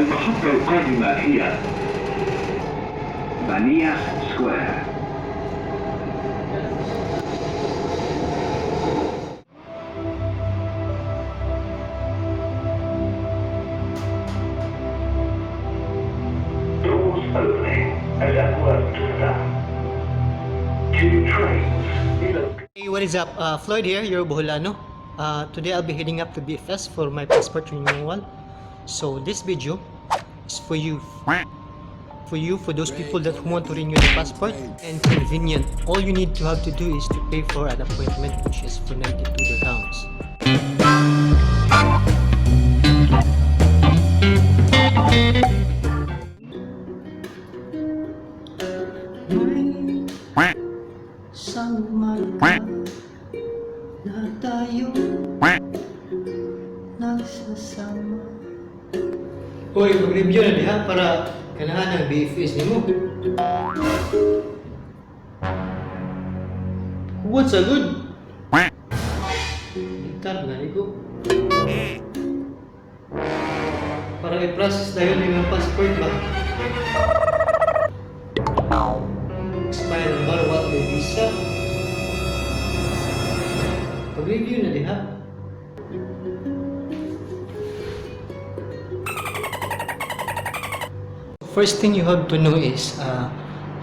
المحطة القادمة هي بانياس سكوير. Doors opening. الأبواب تفتح. Two trains. Hey, what is up? Floyd here, your Boholano. Today I'll be heading up to BFS for my passport renewal. So this video is for you. For those people that want to renew the passport, and convenient. All you need to have to do is to pay for an appointment, which is for 92 dirhams. Sama ka na tayo nagsasama. Uy, mag-review na diha para kailangan ng BFS ni mo. What's a good? Itar na ko. Para i-process na yun yung passport ba? Expire number, what may visa. Pag-review na diha. First thing you have to know is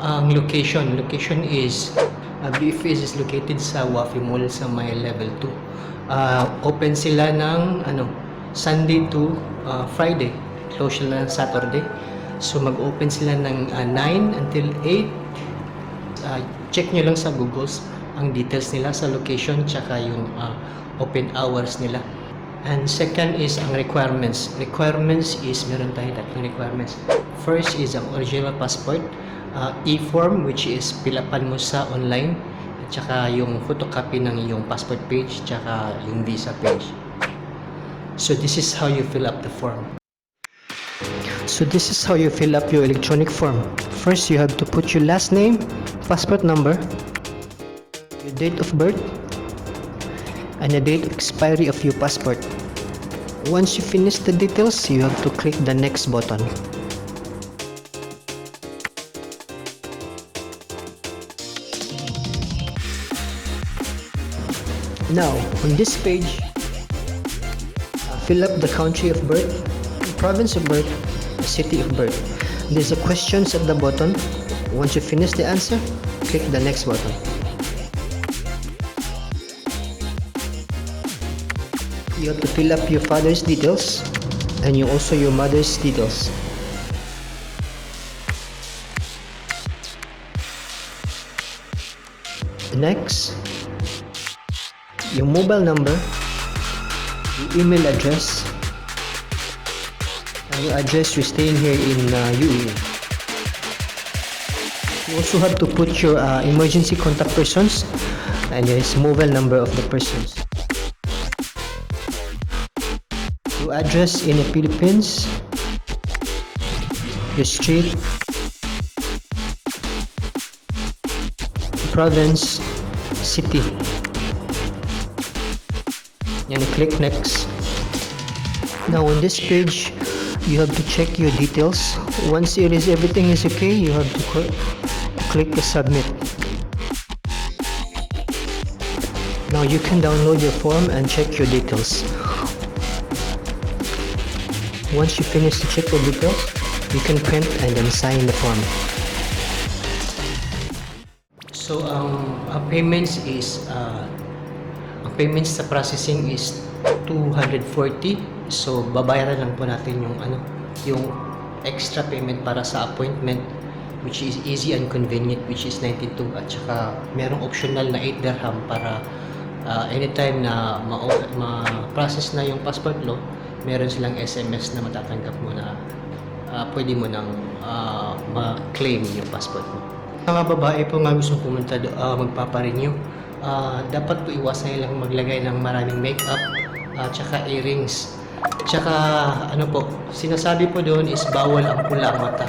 ang location. Location is BFS is located sa Wafi Mall sa may level 2. Open sila ng Sunday to Friday. Close sila ng Saturday. So mag-open sila ng 9 until 8. Check nyo lang sa Google ang details nila sa location tsaka yung open hours nila. And second is ang requirements. Requirements is meron tayong tatlong requirements. First is ang original passport, e-form which is pilapan mo sa online, at saka yung photocopy ng iyong passport page, tsaka yung visa page. So this is how you fill up the form. So this is how you fill up your electronic form. First, you have to put your last name, passport number, your date of birth, and the date of expiry of your passport. Once you finish the details, you have to click the next button. Now, on this page, fill up the country of birth, province of birth, city of birth. There's a questions at the bottom. Once you finish the answer, click the next button. You have to fill up your father's details and also your mother's details. Next, your mobile number, your email address, and your address you're staying here in UAE. You also have to put your emergency contact persons and your mobile number of the persons. Your address in the Philippines, your street, province, city. And click next. Now on this page, you have to check your details. Once everything is okay, you have to click submit. Now you can download your form and check your details. Once you finish to check the details, you can print and then sign the form. So ang payments is ang payments sa processing is 240. So babayaran lang po natin yung extra payment para sa appointment, which is easy and convenient, which is 92, at saka merong optional na 8 dirham para anytime na ma-process na yung passport law, meron silang SMS na matatanggap mo na pwede mo nang ma-claim yung passport mo. Mga babae po nga gustong pumunta magpaparenew, dapat po iwasan nilang maglagay ng maraming makeup, tsaka earrings. Tsaka sinasabi po doon is bawal ang pula ang mata.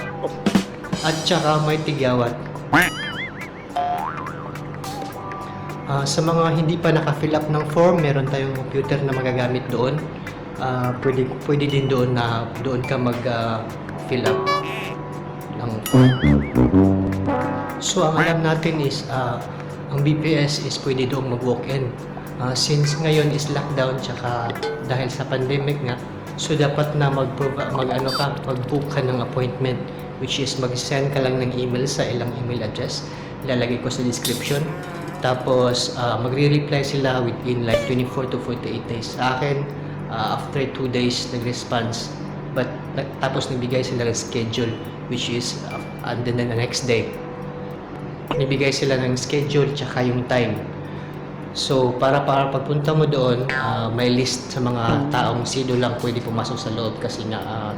At tsaka may tigyawat. Sa mga hindi pa naka-fill up ng form, meron tayong computer na magagamit doon. pwede din doon na doon ka mag fill up ng. So ang alam natin is ang BPS is pwede doon mag-walk-in. Since ngayon is lockdown tsaka dahil sa pandemic nga, so dapat na mag-book ka ng appointment, which is mag-send ka lang ng email sa ilang email address. Ilalagay ko sa description. Tapos magre-reply sila within like 24 to 48 days. Sa akin, after 2 days nag-response. But tapos nagbigay sila ng schedule, which is and then the next day nibigay sila ng schedule tsaka yung time. So para pagpunta mo doon, may list sa mga taong sino lang pwede pumasok sa loob kasi nga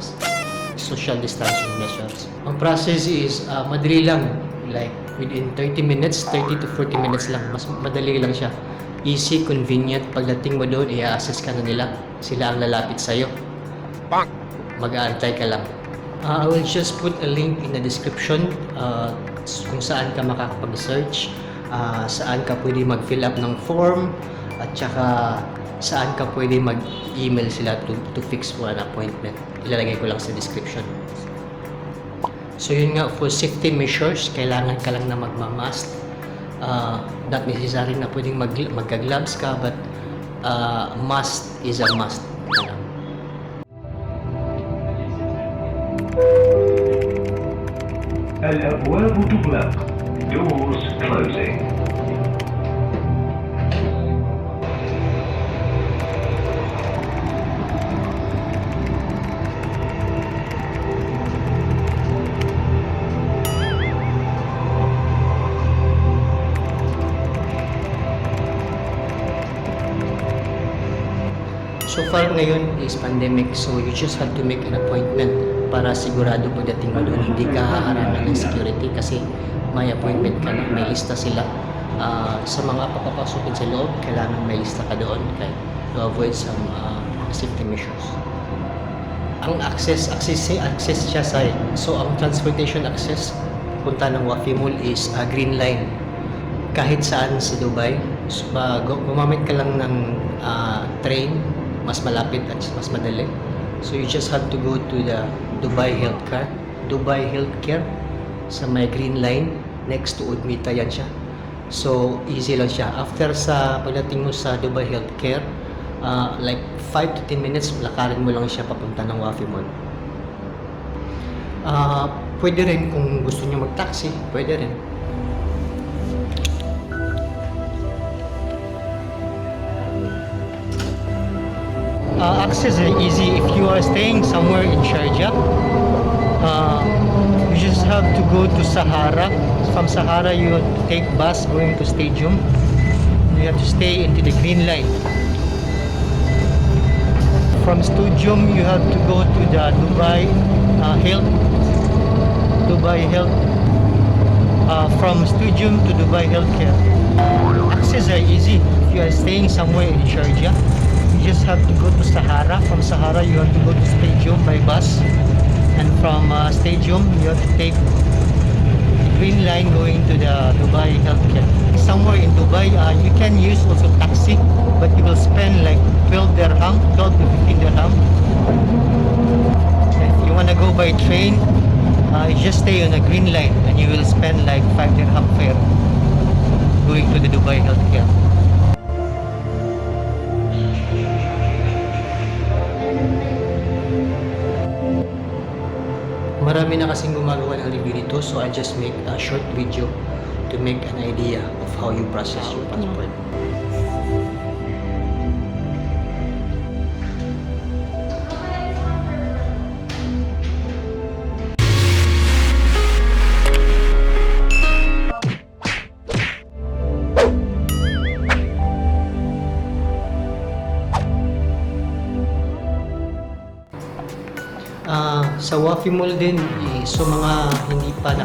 social distancing measures. Ang process is madali lang, like within 30 minutes, 30 to 40 minutes lang. Mas madali lang siya. Easy, convenient. Pagdating mo doon, i-assess ka na nila. Sila ang lalapit sa'yo. Mag-aantay ka lang. I will just put a link in the description kung saan ka makakapag-search, saan ka pwede mag-fill up ng form, at saka saan ka pwede mag-email sila to fix for an appointment. Ilalagay ko lang sa description. So yun nga, for safety measures, kailangan ka lang na magmamask. Not necessary na pwedeng magka-gloves ka, but must is a must. الأبواب تغلق. Doors closing. So far ngayon is pandemic, so you just have to make an appointment para sigurado pagdating mo doon hindi ka haharangan ng security kasi may appointment ka na, may lista sila. Sa mga papapasukin sa loob, kailangan may lista ka doon to avoid some safety measures. Ang access siya sa, so ang transportation access punta ng Wafi Mall is Green Line. Kahit saan sa Dubai, so, gumamit ka lang ng train, mas malapit at mas madali. So you just have to go to the Dubai Healthcare sa may Green Line next to Udmita, yan siya. So easy lang siya. After sa pagdating mo sa Dubai Healthcare, like 5 to 10 minutes lakarin mo lang siya papunta ng Wafi Mall. Pwede rin kung gusto niyo mag-taxi, pwede rin. Access is easy if you are staying somewhere in Sharjah. You just have to go to Sahara. From Sahara, you have to take bus going to Stadium. You have to stay into the Green Line. From Stadium, you have to go to the Dubai Health. From Stadium to Dubai Healthcare. Access are easy if you are staying somewhere in Sharjah. You just have to go to Sahara. From Sahara, you have to go to Stadium by bus. And from Stadium, you have to take the Green Line going to the Dubai Healthcare. Somewhere in Dubai, you can use also taxi, but you will spend like 12 to 15 dirham. If you want to go by train, you just stay on the Green Line and you will spend like 5 dirham fare going to the Dubai Healthcare. Marami na kasing gumagawa ng review dito, so I just make a short video to make an idea of how you process your passport. Sa Wafi Mall din, so mga hindi pa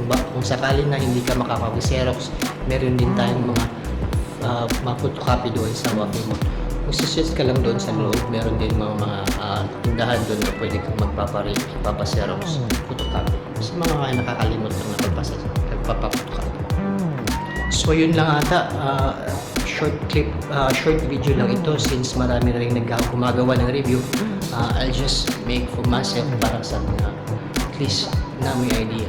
kung sakali na hindi ka makakapag-xerox, meron din tayong mga photocopy doon sa Wafi Mall. Kung suset ka lang doon sa loob, meron din mga tindahan doon na pwede kang magpapa-xerox, photocopy. Sa mga nakakalimot lang na pagpapa-photocopy. So yun lang ata, short clip, short video lang ito since marami na rin gumagawa ng review. I'll just make for myself para sa mga at least na may idea.